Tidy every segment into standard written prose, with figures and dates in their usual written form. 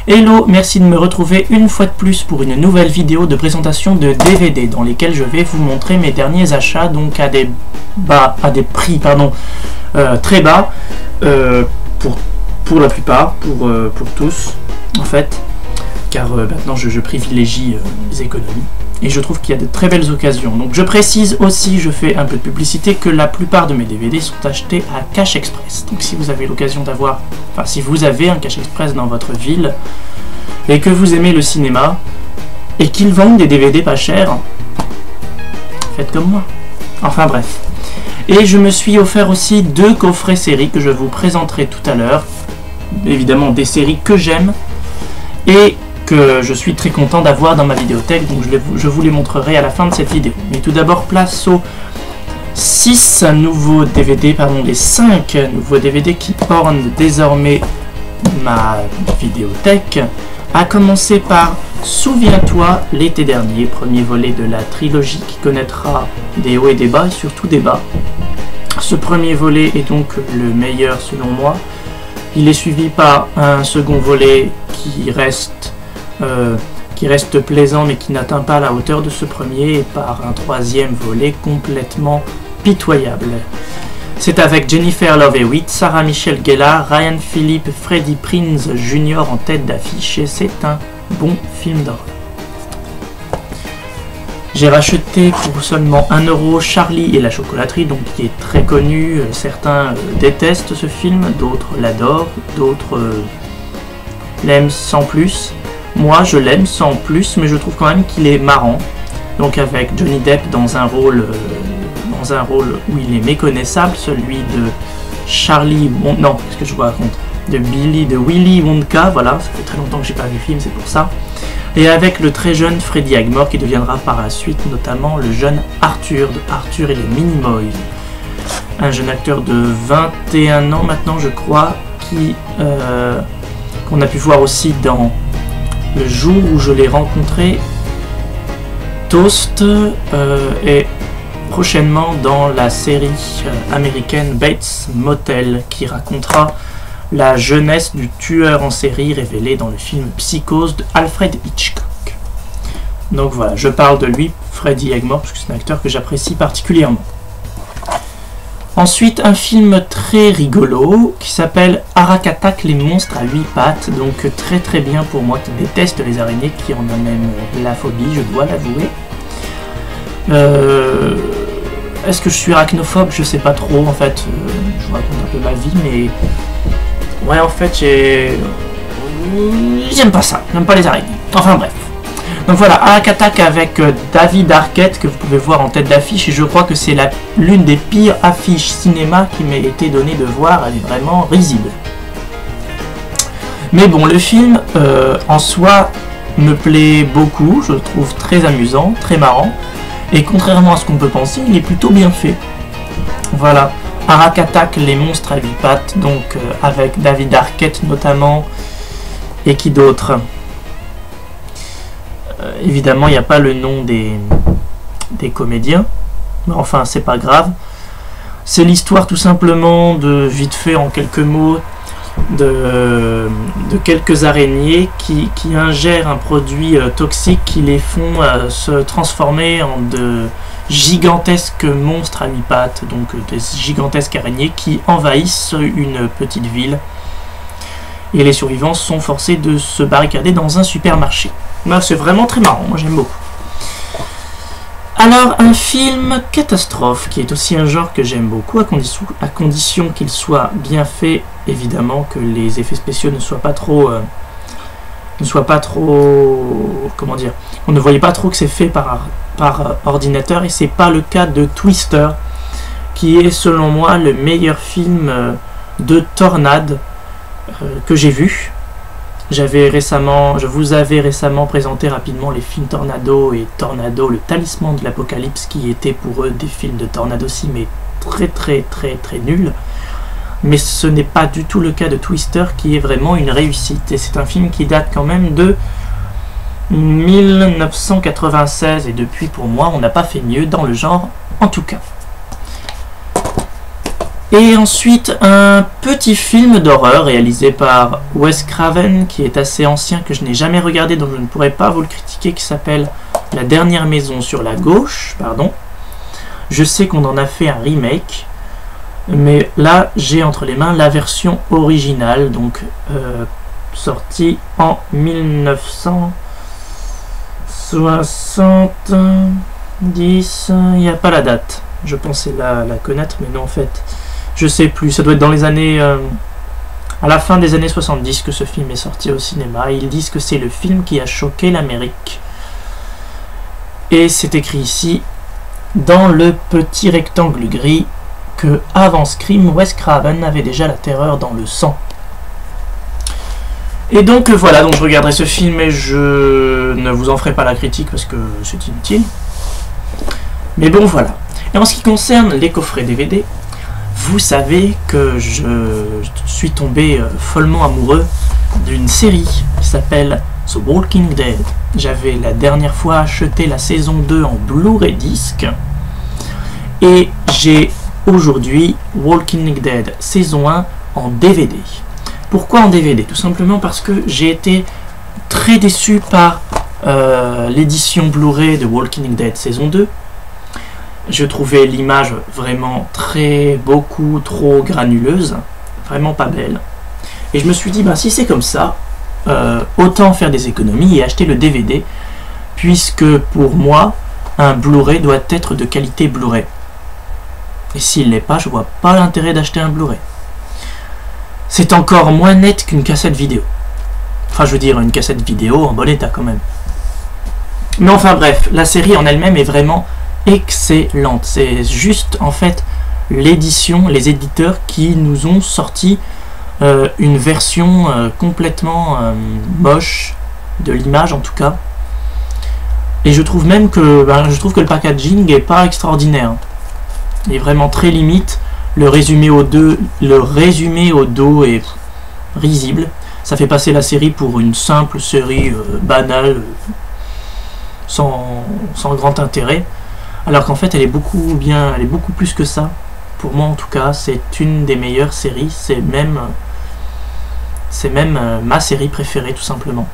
Hello, merci de me retrouver une fois de plus pour une nouvelle vidéo de présentation de DVD dans lesquels je vais vous montrer mes derniers achats, donc à des prix très bas pour la plupart, pour tous en fait, car maintenant je privilégie les économies et je trouve qu'il y a de très belles occasions. Donc je précise aussi, je fais un peu de publicité, que la plupart de mes DVD sont achetés à Cash Express. Donc si vous avez l'occasion d'avoir, si vous avez un Cash Express dans votre ville et que vous aimez le cinéma et qu'ils vendent des DVD pas chers, faites comme moi. Enfin bref. Et je me suis offert aussi 2 coffrets séries que je vous présenterai tout à l'heure. Évidemment des séries que j'aime et que je suis très content d'avoir dans ma vidéothèque, donc je vous les montrerai à la fin de cette vidéo. Mais tout d'abord, place aux 6 nouveaux DVD, les 5 nouveaux DVD qui ornent désormais ma vidéothèque, à commencer par Souviens-toi l'été dernier, premier volet de la trilogie qui connaîtra des hauts et des bas, et surtout des bas. Ce premier volet est donc le meilleur selon moi. Il est suivi par un second volet qui reste plaisant mais qui n'atteint pas la hauteur de ce premier, et par un troisième volet complètement pitoyable. C'est avec Jennifer Love Hewitt, Sarah Michelle Gellar, Ryan Phillippe, Freddie Prinze Jr. en tête d'affiche, et c'est un bon film d'horreur. J'ai racheté pour seulement 1 € Charlie et la chocolaterie, donc qui est très connu. Certains détestent ce film, d'autres l'adorent, d'autres l'aiment sans plus. Moi je l'aime sans plus, mais je trouve quand même qu'il est marrant. Donc avec Johnny Depp dans un rôle où il est méconnaissable, celui de Charlie, non, qu'est-ce que je vous raconte, de Willy Wonka, voilà, ça fait très longtemps que j'ai pas vu le film, c'est pour ça. Et avec le très jeune Freddie Highmore qui deviendra par la suite notamment le jeune Arthur de Arthur et les Minimoys. Un jeune acteur de 21 ans maintenant je crois, qu'on a pu voir aussi dans Le jour où je l'ai rencontré, Toast, et prochainement dans la série américaine Bates Motel qui racontera la jeunesse du tueur en série révélé dans le film Psychose de Alfred Hitchcock. Donc voilà, je parle de lui, Freddie Highmore, parce que c'est un acteur que j'apprécie particulièrement. Ensuite, un film très rigolo qui s'appelle Arak Attack, les monstres à 8 pattes, donc très très bien pour moi qui déteste les araignées, qui en a même la phobie, je dois l'avouer. Est-ce que je suis arachnophobe? Je sais pas trop en fait, je vous raconte un peu ma vie, mais ouais, en fait j'aime pas ça, j'aime pas les araignées, enfin bref. Donc voilà, Arak Attack avec David Arquette que vous pouvez voir en tête d'affiche, et je crois que c'est l'une des pires affiches cinéma qui m'ait été donnée de voir, elle est vraiment risible. Mais bon, le film en soi me plaît beaucoup, je le trouve très amusant, très marrant, et contrairement à ce qu'on peut penser, il est plutôt bien fait. Voilà, Arak Attack, les monstres à 8 pattes, donc avec David Arquette notamment, et qui d'autre? Évidemment, il n'y a pas le nom des comédiens, mais enfin, c'est pas grave. C'est l'histoire tout simplement de, vite fait en quelques mots, de quelques araignées qui ingèrent un produit toxique qui les font se transformer en de gigantesques monstres à 8 pattes, donc des gigantesques araignées qui envahissent une petite ville. Et les survivants sont forcés de se barricader dans un supermarché. C'est vraiment très marrant, moi j'aime beaucoup. Alors, un film catastrophe, qui est aussi un genre que j'aime beaucoup, à condition qu'il soit bien fait, évidemment, que les effets spéciaux ne soient pas trop... comment dire, on ne voyait pas trop que c'est fait par ordinateur, et c'est pas le cas de Twister, qui est selon moi le meilleur film de tornade que j'ai vu. Je vous avais récemment présenté rapidement les films Tornado et Tornado, le talisman de l'apocalypse, qui étaient pour eux des films de tornade aussi, mais très très très très nuls. Mais ce n'est pas du tout le cas de Twister, qui est vraiment une réussite. Et c'est un film qui date quand même de 1996, et depuis, pour moi, on n'a pas fait mieux dans le genre, en tout cas. Et ensuite, un petit film d'horreur réalisé par Wes Craven, qui est assez ancien, que je n'ai jamais regardé, donc je ne pourrais pas vous le critiquer, qui s'appelle La dernière maison sur la gauche, pardon. Je sais qu'on en a fait un remake, mais là, j'ai entre les mains la version originale, donc sortie en 1970, il n'y a pas la date. Je pensais la connaître, mais non, en fait, je sais plus. Ça doit être dans les années... à la fin des années 70 que ce film est sorti au cinéma. Et ils disent que c'est le film qui a choqué l'Amérique. Et c'est écrit ici, dans le petit rectangle gris, que avant Scream, Wes Craven avait déjà la terreur dans le sang. Et donc voilà, donc je regarderai ce film et je ne vous en ferai pas la critique parce que c'est inutile. Mais bon, voilà. Et en ce qui concerne les coffrets DVD, vous savez que je suis tombé follement amoureux d'une série qui s'appelle The Walking Dead. J'avais la dernière fois acheté la saison 2 en Blu-ray disc et j'ai aujourd'hui Walking Dead saison 1 en DVD. Pourquoi en DVD? Tout simplement parce que j'ai été très déçu par l'édition Blu-ray de Walking Dead saison 2. Je trouvais l'image vraiment beaucoup trop granuleuse, vraiment pas belle. Et je me suis dit, bah, si c'est comme ça, autant faire des économies et acheter le DVD, puisque pour moi, un Blu-ray doit être de qualité Blu-ray. Et s'il l'est pas, je vois pas l'intérêt d'acheter un Blu-ray. C'est encore moins net qu'une cassette vidéo. Enfin, je veux dire, une cassette vidéo en bon état quand même. Mais enfin bref, la série en elle-même est vraiment excellente. C'est juste en fait l'édition, les éditeurs qui nous ont sorti une version complètement moche de l'image en tout cas. Et je trouve même que le packaging est pas extraordinaire. Il est vraiment très limite. Le résumé au dos est risible. Ça fait passer la série pour une simple série banale, sans grand intérêt. Alors qu'en fait, elle est beaucoup plus que ça. Pour moi, en tout cas, c'est une des meilleures séries. C'est même ma série préférée, tout simplement.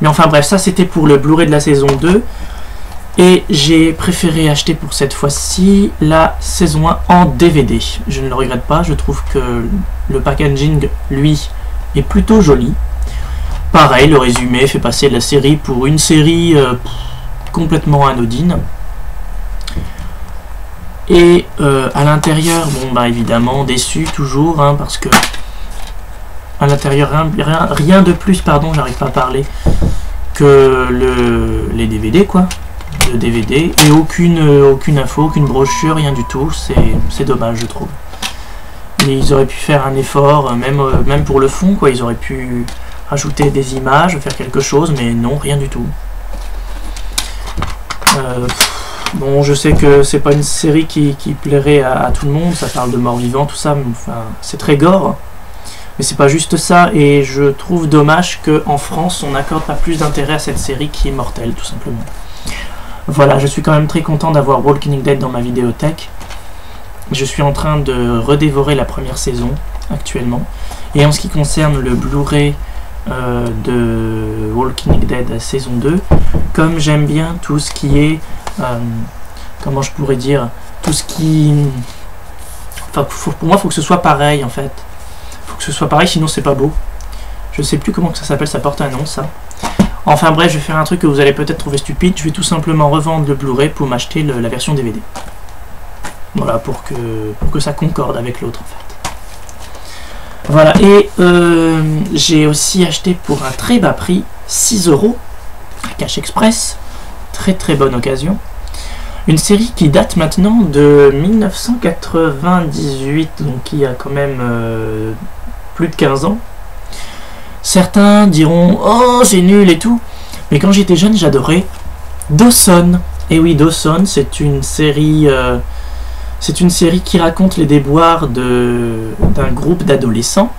Mais enfin bref, ça c'était pour le Blu-ray de la saison 2. Et j'ai préféré acheter pour cette fois-ci la saison 1 en DVD. Je ne le regrette pas, je trouve que le packaging, lui, est plutôt joli. Pareil, le résumé fait passer la série pour une série complètement anodine. Et à l'intérieur, bon bah évidemment déçu toujours, hein, parce que à l'intérieur rien de plus, pardon, j'arrive pas à parler, que les DVD quoi. De DVD et aucune info, aucune brochure, rien du tout. C'est dommage, je trouve. Et ils auraient pu faire un effort, même pour le fond, quoi. Ils auraient pu rajouter des images, faire quelque chose, mais non, rien du tout. Bon, je sais que c'est pas une série qui plairait à tout le monde. Ça parle de morts-vivants, tout ça. Mais, enfin, c'est très gore. Mais c'est pas juste ça. Et je trouve dommage qu'en France, on n'accorde pas plus d'intérêt à cette série qui est mortelle, tout simplement. Voilà, je suis quand même très content d'avoir Walking Dead dans ma vidéothèque. Je suis en train de redévorer la première saison actuellement. Et en ce qui concerne le Blu-ray de Walking Dead saison 2, comme j'aime bien tout ce qui est... comment je pourrais dire, tout ce qui... Enfin, pour moi, il faut que ce soit pareil, en fait. Il faut que ce soit pareil, sinon c'est pas beau. Je sais plus comment ça s'appelle, ça porte un nom, ça. Enfin bref, je vais faire un truc que vous allez peut-être trouver stupide. Je vais tout simplement revendre le Blu-ray pour m'acheter la version DVD. Voilà, pour que ça concorde avec l'autre, en fait. Voilà, et j'ai aussi acheté pour un très bas prix, 6 €, à Cash Express. Très très bonne occasion. Une série qui date maintenant de 1998, donc qui a quand même plus de 15 ans. Certains diront « Oh, c'est nul et tout !» Mais quand j'étais jeune, j'adorais Dawson. Et oui, Dawson, c'est une série qui raconte les déboires d'un groupe d'adolescents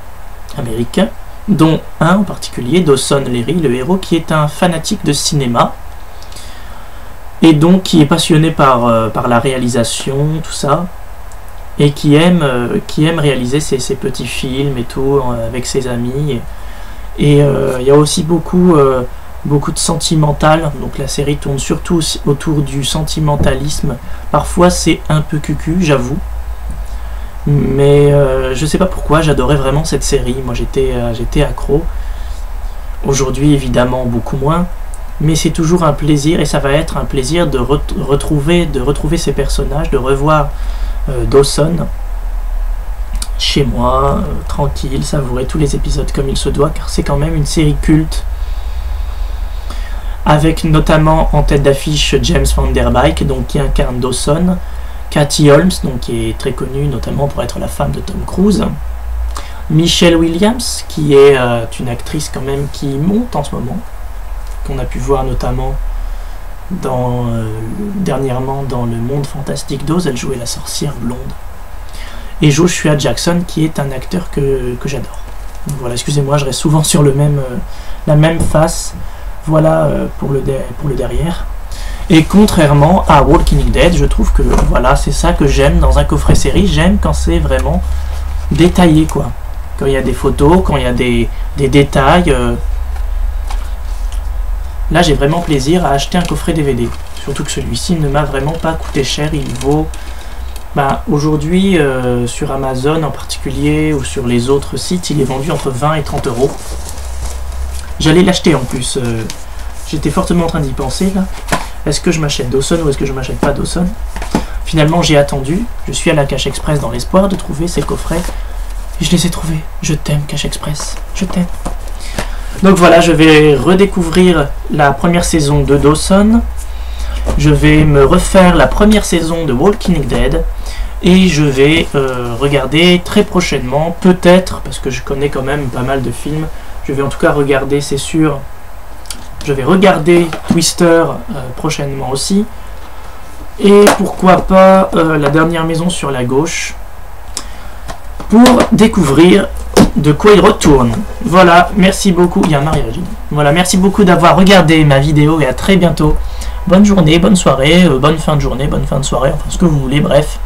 américains, dont un en particulier, Dawson Leary, le héros, qui est un fanatique de cinéma, et donc qui est passionné par la réalisation, tout ça. et qui aime réaliser ses petits films et tout avec ses amis. Et il y a aussi beaucoup de sentimental, donc la série tourne surtout autour du sentimentalisme. Parfois c'est un peu cucu, j'avoue, mais je sais pas pourquoi, j'adorais vraiment cette série. Moi j'étais accro. Aujourd'hui évidemment beaucoup moins, mais c'est toujours un plaisir, et ça va être un plaisir de retrouver ces personnages, de revoir Dawson chez moi, tranquille, savourer tous les épisodes comme il se doit, car c'est quand même une série culte, avec notamment en tête d'affiche James Van Der Beek, donc qui incarne Dawson, Katie Holmes, donc qui est très connue notamment pour être la femme de Tom Cruise, Michelle Williams, qui est une actrice quand même qui monte en ce moment, qu'on a pu voir notamment dernièrement dans Le Monde Fantastique d'Oz. Elle jouait la sorcière blonde. Et Joshua Jackson, qui est un acteur que j'adore. Voilà, excusez-moi, je reste souvent sur la même face. Voilà pour le derrière. Et contrairement à Walking Dead, je trouve que voilà, c'est ça que j'aime dans un coffret série. J'aime quand c'est vraiment détaillé, quoi. Quand il y a des photos, quand il y a des détails. Là, j'ai vraiment plaisir à acheter un coffret DVD. Surtout que celui-ci ne m'a vraiment pas coûté cher. Il vaut... aujourd'hui, sur Amazon en particulier, ou sur les autres sites, il est vendu entre 20 et 30 euros. J'allais l'acheter en plus. J'étais fortement en train d'y penser, là. Est-ce que je m'achète Dawson ou est-ce que je m'achète pas Dawson? Finalement, j'ai attendu. Je suis à la Cache Express dans l'espoir de trouver ces coffrets. Et je les ai trouvés. Je t'aime, Cache Express. Je t'aime. Donc voilà, je vais redécouvrir la première saison de Dawson. Je vais me refaire la première saison de Walking Dead. Et je vais regarder très prochainement, peut-être, parce que je connais quand même pas mal de films. Je vais en tout cas regarder, c'est sûr. Je vais regarder Twister prochainement aussi. Et pourquoi pas La Dernière Maison sur la Gauche. Pour découvrir de quoi il retourne. Voilà, merci beaucoup. Il y a un mariage. Voilà, merci beaucoup d'avoir regardé ma vidéo et à très bientôt. Bonne journée, bonne soirée, bonne fin de journée, bonne fin de soirée, enfin ce que vous voulez, bref.